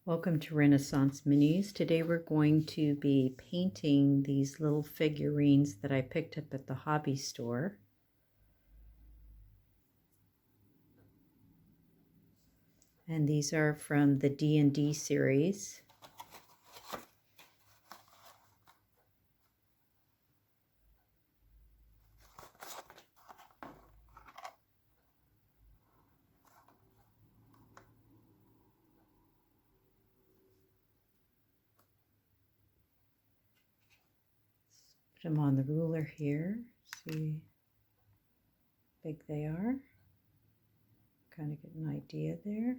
Welcome to Renaissance Minis. Today we're going to be painting these little figurines that I picked up at the hobby store. And these are from the D&D series. Put them on the ruler here. See how big they are. Kind of get an idea there.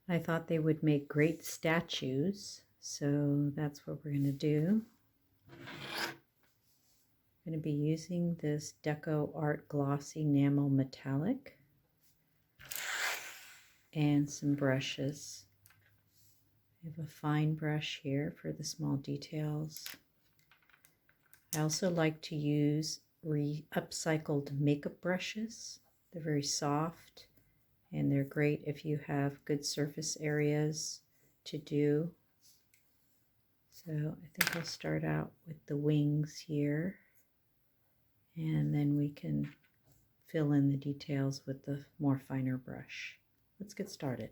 I thought they would make great statues, so that's what we're going to do. I'm going to be using this Deco Art Glossy Enamel Metallic and some brushes. I have a fine brush here for the small details. I also like to use upcycled makeup brushes. They're very soft and they're great if you have good surface areas to do. So I think I'll start out with the wings here, and then we can fill in the details with the more finer brush. Let's get started.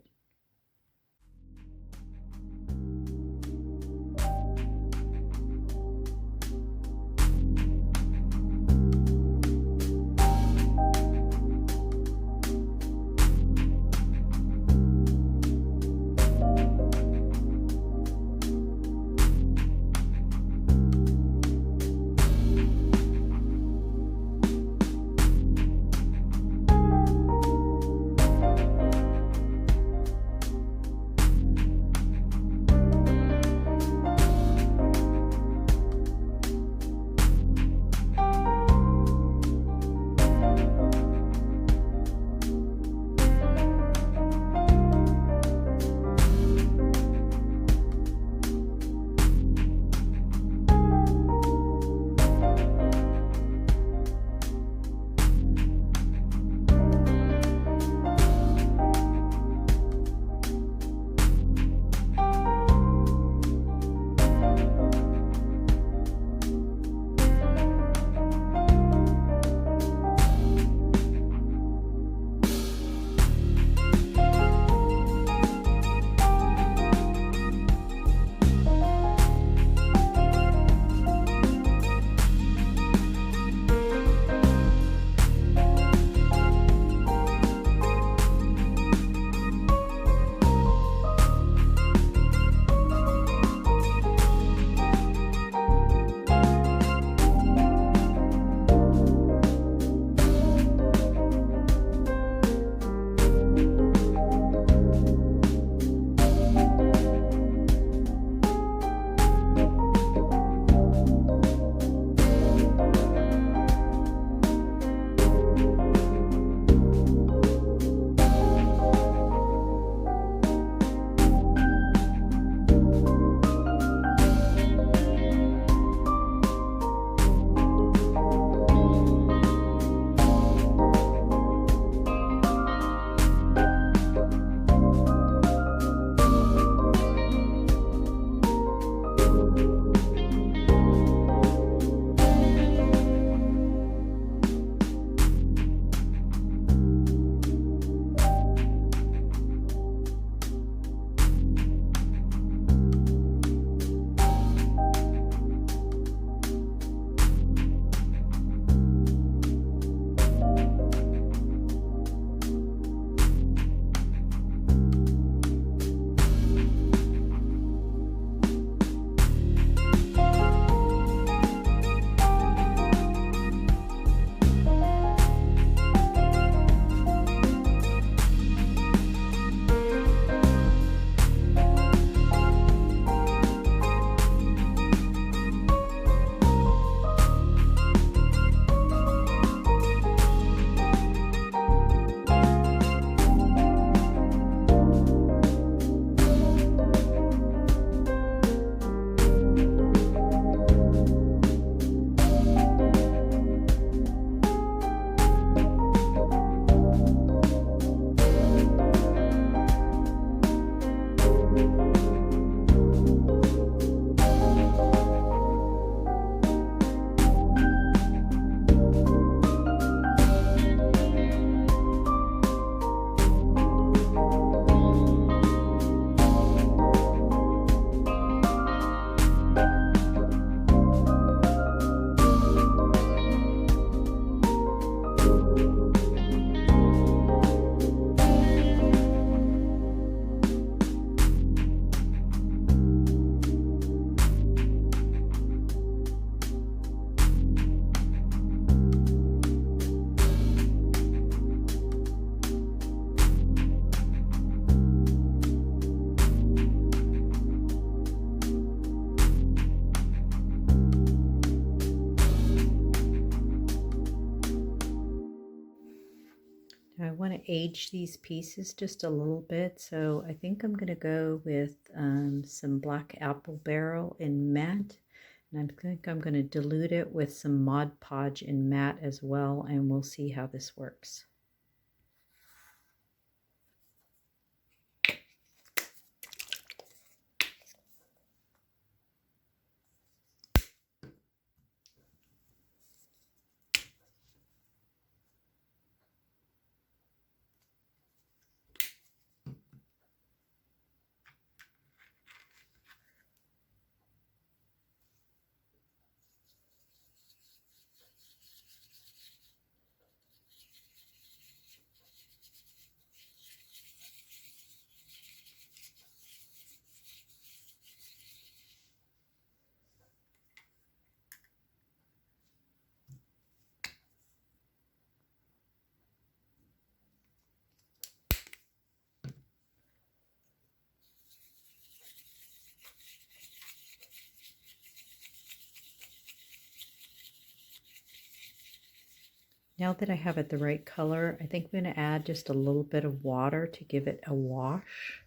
I want to age these pieces just a little bit, so I think I'm going to go with some black apple barrel in matte, and I think I'm going to dilute it with some Mod Podge in matte as well, and we'll see how this works. Now that I have it the right color, I think I'm going to add just a little bit of water to give it a wash.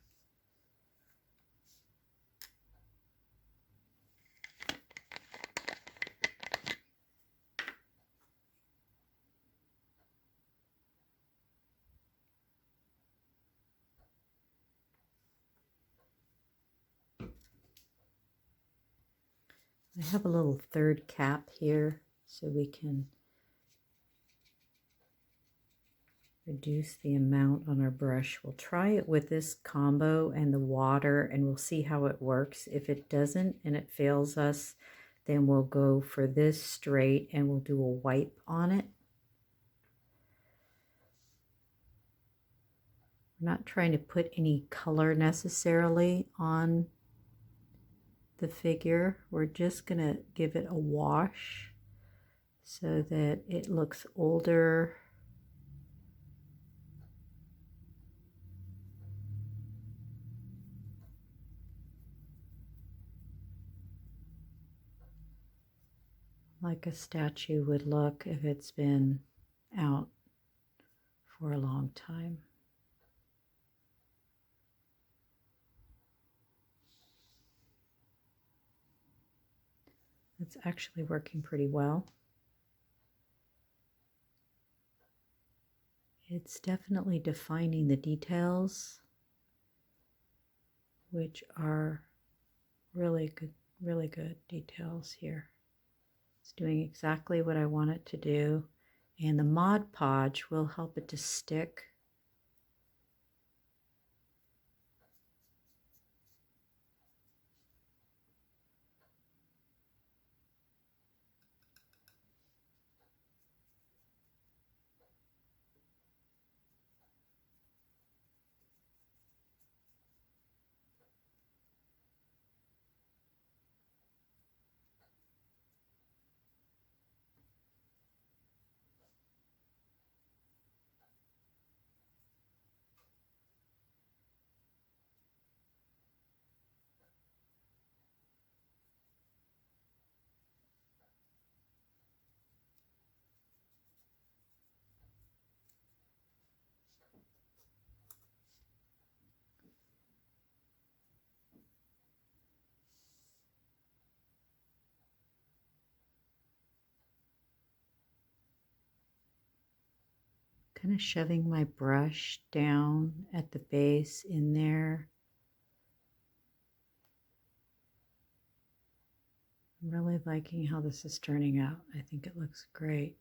I have a little third cap here so we can reduce the amount on our brush. We'll try it with this combo and the water and we'll see how it works. If it doesn't and it fails us, then we'll go for this straight and we'll do a wipe on it. I'm not trying to put any color necessarily on the figure. We're just going to give it a wash so that it looks older. Like a statue would look if it's been out for a long time. It's actually working pretty well. It's definitely defining the details, which are really good details here. It's doing exactly what I want it to do, and the Mod Podge will help it to stick. Kind of shoving my brush down at the base in there. I'm really liking how this is turning out. I think it looks great.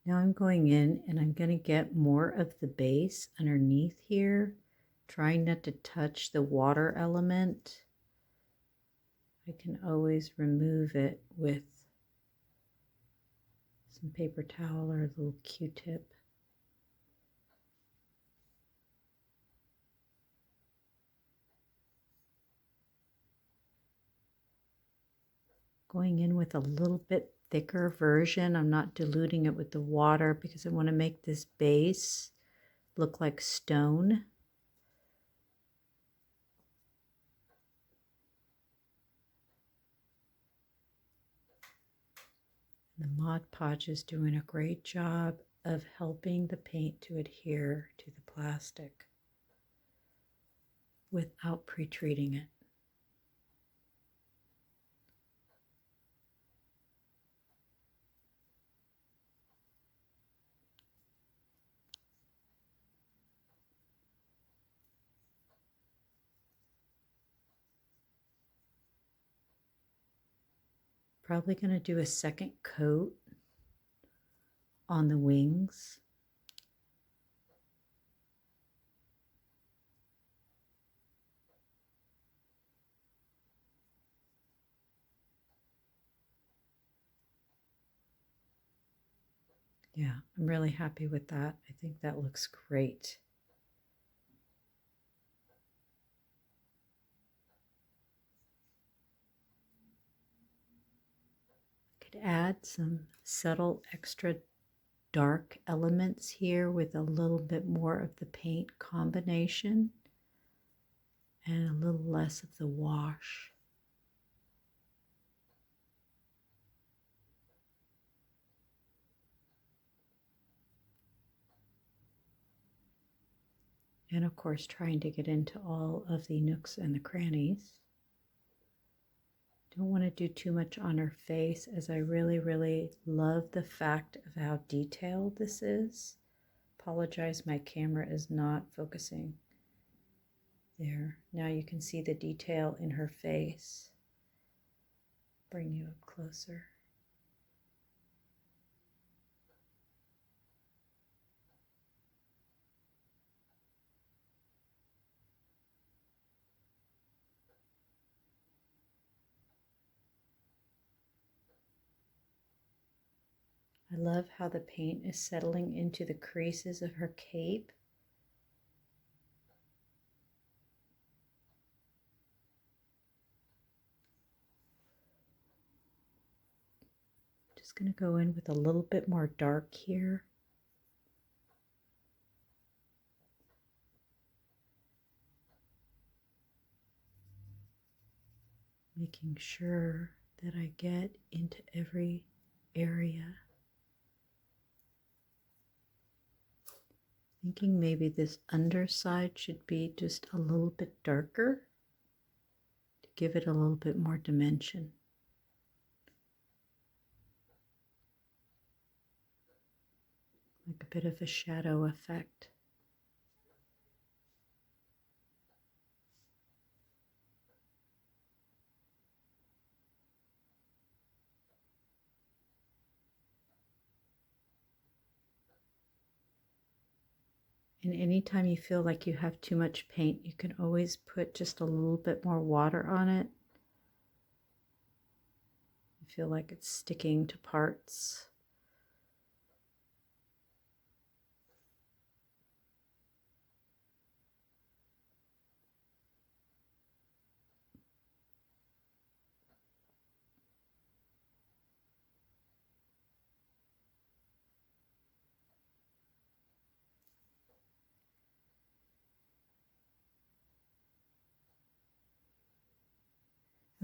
Now I'm going in and I'm going to get more of the base underneath here, trying not to touch the water element. I can always remove it with some paper towel or a little Q-tip. going in with a little bit thicker version. I'm not diluting it with the water because I want to make this base look like stone. The Mod Podge is doing a great job of helping the paint to adhere to the plastic without pre-treating it. Probably going to do a second coat on the wings. Yeah, I'm really happy with that. I think that looks great. Could add some subtle extra dark elements here with a little bit more of the paint combination and a little less of the wash. And of course, trying to get into all of the nooks and the crannies. Don't want to do too much on her face, as I really love the fact of how detailed this is. Apologize, my camera is not focusing. There, now you can see the detail in her face. Bring you up closer. I love how the paint is settling into the creases of her cape. Just going to go in with a little bit more dark here. Making sure that I get into every area. Thinking maybe this underside should be just a little bit darker to give it a little bit more dimension. Like a bit of a shadow effect. And anytime you feel like you have too much paint, you can always put just a little bit more water on it. You feel like it's sticking to parts.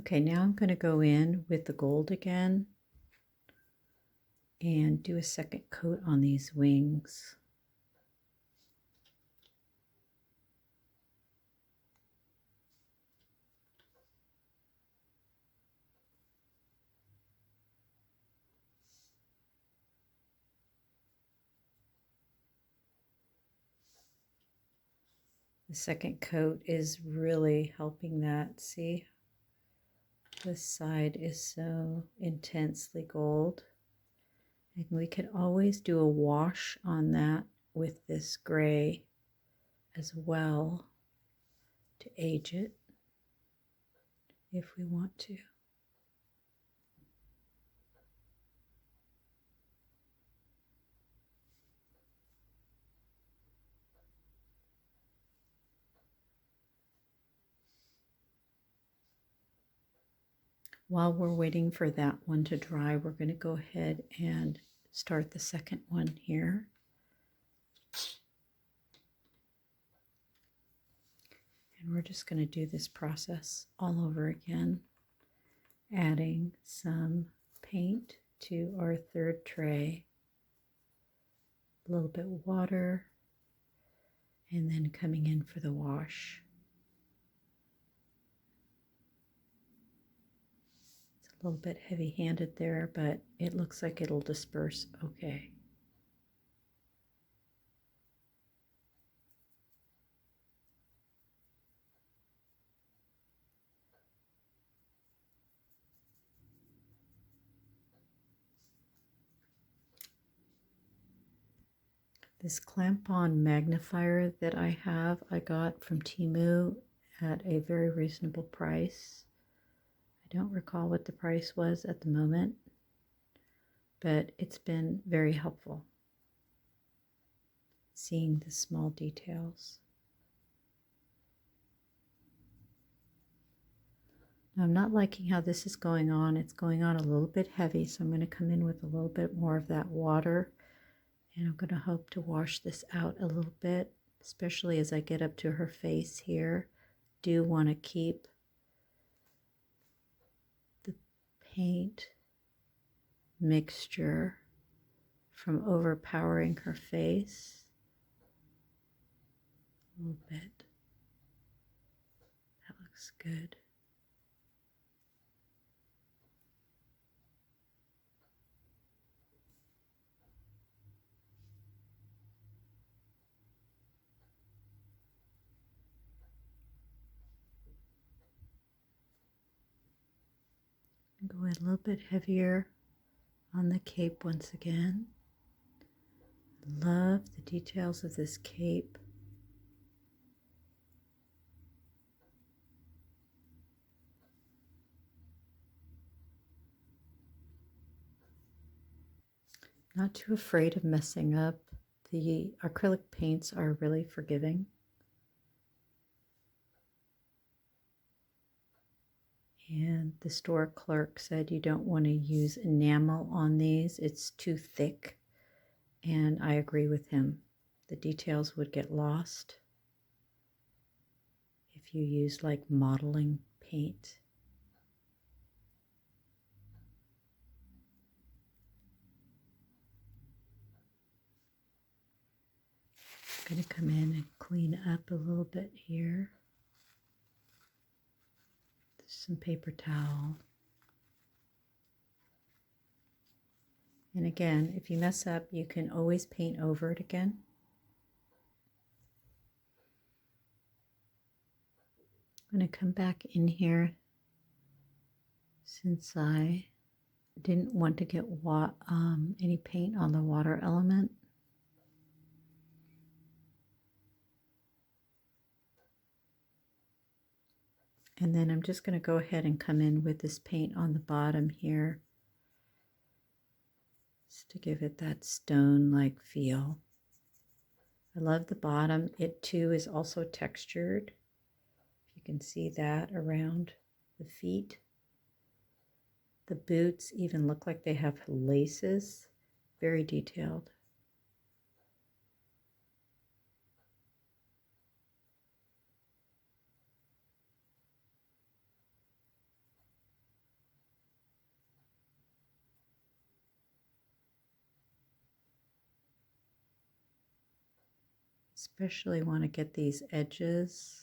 Okay, now I'm going to go in with the gold again and do a second coat on these wings. The second coat is really helping that. See, this side is so intensely gold. And we could always do a wash on that with this gray as well to age it if we want to. While we're waiting for that one to dry, we're going to go ahead and start the second one here. And we're just going to do this process all over again, adding some paint to our third tray, a little bit of water, and then coming in for the wash. It's a little bit heavy-handed there, but it looks like it'll disperse okay. This clamp-on magnifier that I have, I got from Temu at a very reasonable price. I don't recall what the price was at the moment, but it's been very helpful seeing the small details. Now, I'm not liking how this is going on. It's going on a little bit heavy, so I'm going to come in with a little bit more of that water. And I'm going to hope to wash this out a little bit, especially as I get up to her face here. Do want to keep the paint mixture from overpowering her face. A little bit. That looks good. Go a little bit heavier on the cape once again. Love the details of this cape. Not too afraid of messing up. The acrylic paints are really forgiving. And the store clerk said you don't want to use enamel on these. It's too thick. And I agree with him. The details would get lost if you use like modeling paint. I'm going to come in and clean up a little bit here. Some paper towel. And again, if you mess up, you can always paint over it again. I'm going to come back in here since I didn't want to get any paint on the water element. And then I'm just going to go ahead and come in with this paint on the bottom here, just to give it that stone-like feel. I love the bottom. It too is also textured. You can see that around the feet. The boots even look like they have laces. Very detailed. Especially want to get these edges.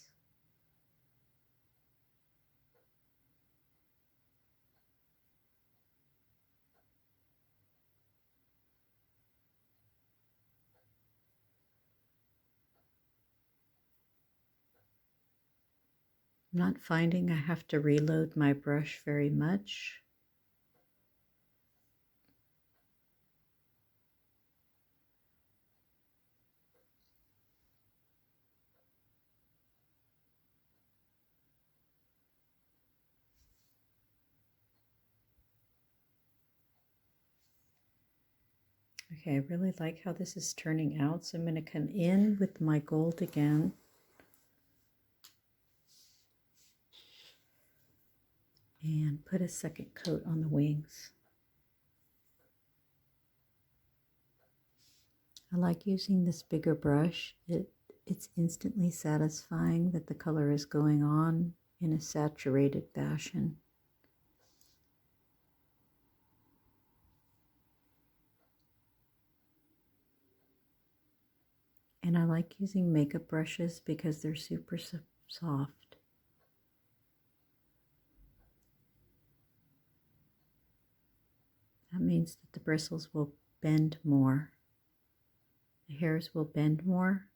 I'm not finding I have to reload my brush very much. Okay, I really like how this is turning out, so I'm going to come in with my gold again. and put a second coat on the wings. I like using this bigger brush. It's instantly satisfying that the color is going on in a saturated fashion. And I like using makeup brushes because they're super soft. That means that the bristles will bend more. The hairs will bend more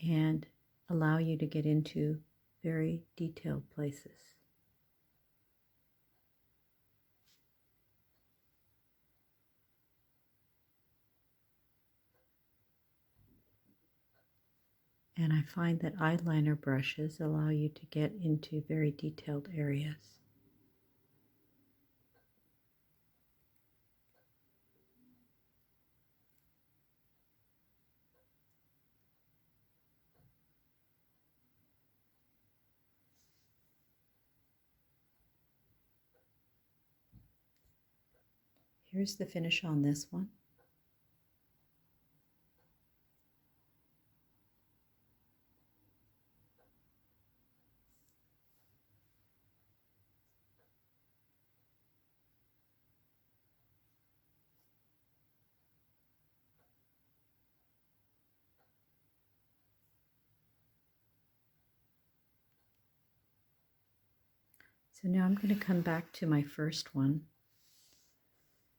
and allow you to get into very detailed places. And I find that eyeliner brushes allow you to get into very detailed areas. Here's the finish on this one. So now I'm going to come back to my first one.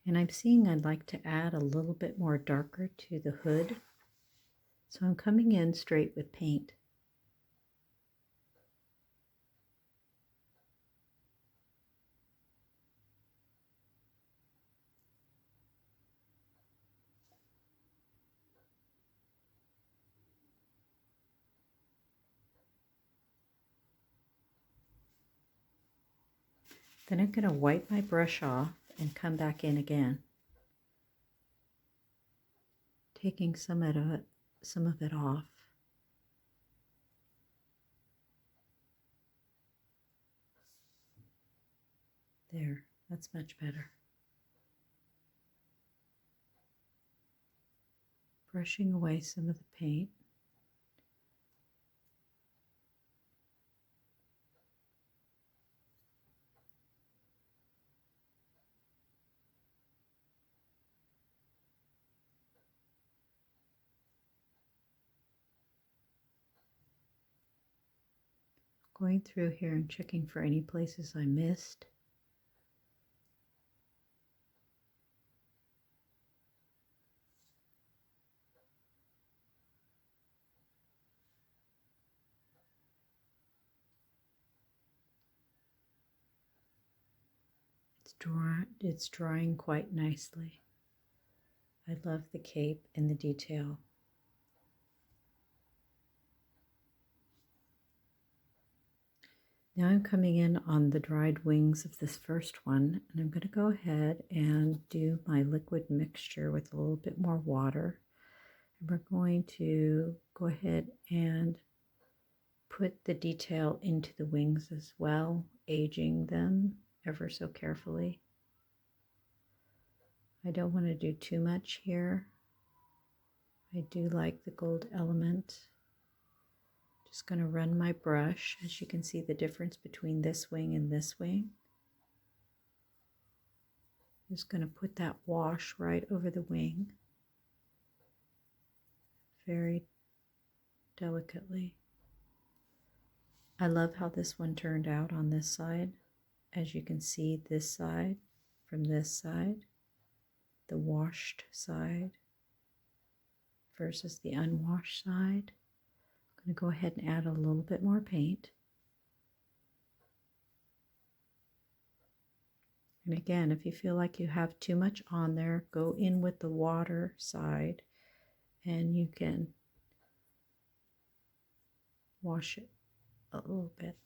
And I'm seeing I'd like to add a little bit more darker to the hood. So I'm coming in straight with paint. Then I'm going to wipe my brush off and come back in again, taking some of it off. There, that's much better. Brushing away some of the paint. Going through here and checking for any places I missed. It's drying quite nicely. I love the cape and the detail. Now I'm coming in on the dried wings of this first one, and I'm going to go ahead and do my liquid mixture with a little bit more water. And we're going to go ahead and put the detail into the wings as well, aging them ever so carefully. I don't want to do too much here. I do like the gold element. Just going to run my brush. As you can see the difference between this wing and this wing. Just going to put that wash right over the wing. Very delicately. I love how this one turned out on this side. As you can see, this side from this side, the washed side versus the unwashed side. I'm going to go ahead and add a little bit more paint. And again, if you feel like you have too much on there, go in with the water side and you can wash it a little bit.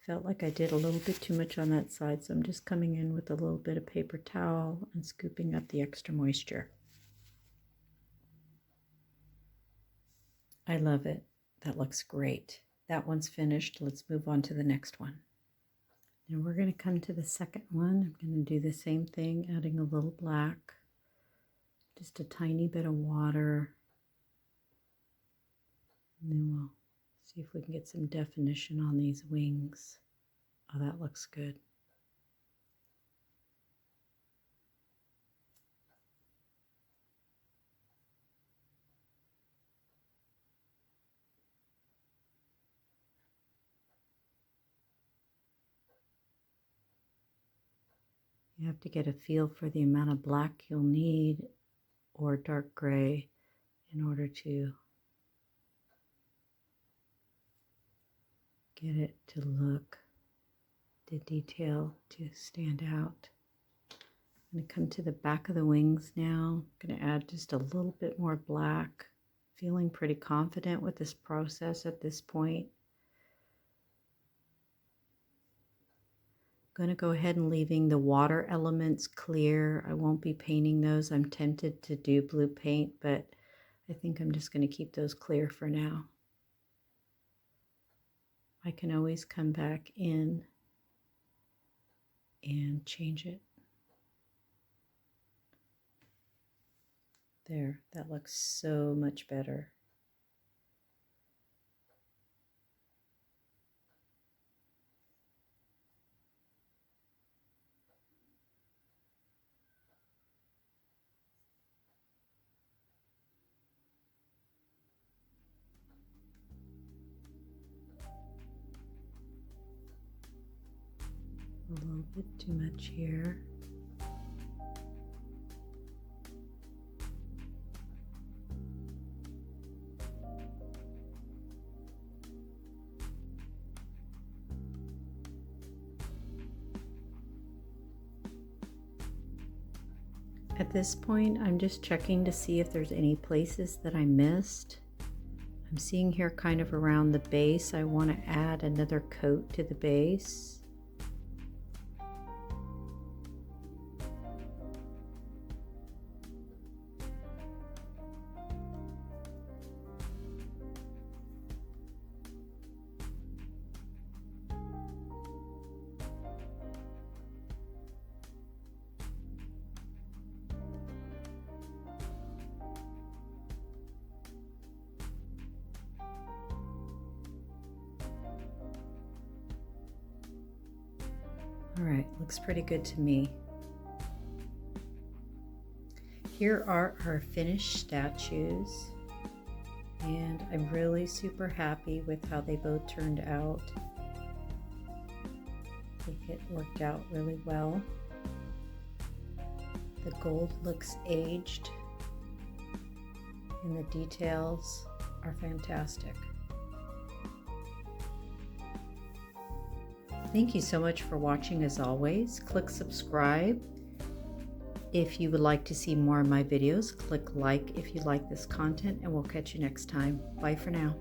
Felt like I did a little bit too much on that side, so I'm just coming in with a little bit of paper towel and scooping up the extra moisture. I love it. That looks great. that one's finished. Let's move on to the next one. Now we're going to come to the second one. I'm going to do the same thing, adding a little black, just a tiny bit of water. And then we'll see if we can get some definition on these wings. Oh, that looks good. You have to get a feel for the amount of black you'll need or dark gray in order to get it to look, the detail to stand out. I'm going to come to the back of the wings now. I'm going to add just a little bit more black. Feeling pretty confident with this process at this point. I'm going to go ahead and leaving the water elements clear. I won't be painting those. I'm tempted to do blue paint, but I think I'm just going to keep those clear for now. I can always come back in and change it. There, that looks so much better. A little bit too much here. At this point, I'm just checking to see if there's any places that I missed. I'm seeing here kind of around the base, I want to add another coat to the base. All right, looks pretty good to me. Here are our finished statues, and I'm really super happy with how they both turned out. I think it worked out really well. The gold looks aged, and the details are fantastic. Thank you so much for watching as always. Click subscribe if you would like to see more of my videos. Click like if you like this content, and we'll catch you next time. Bye for now.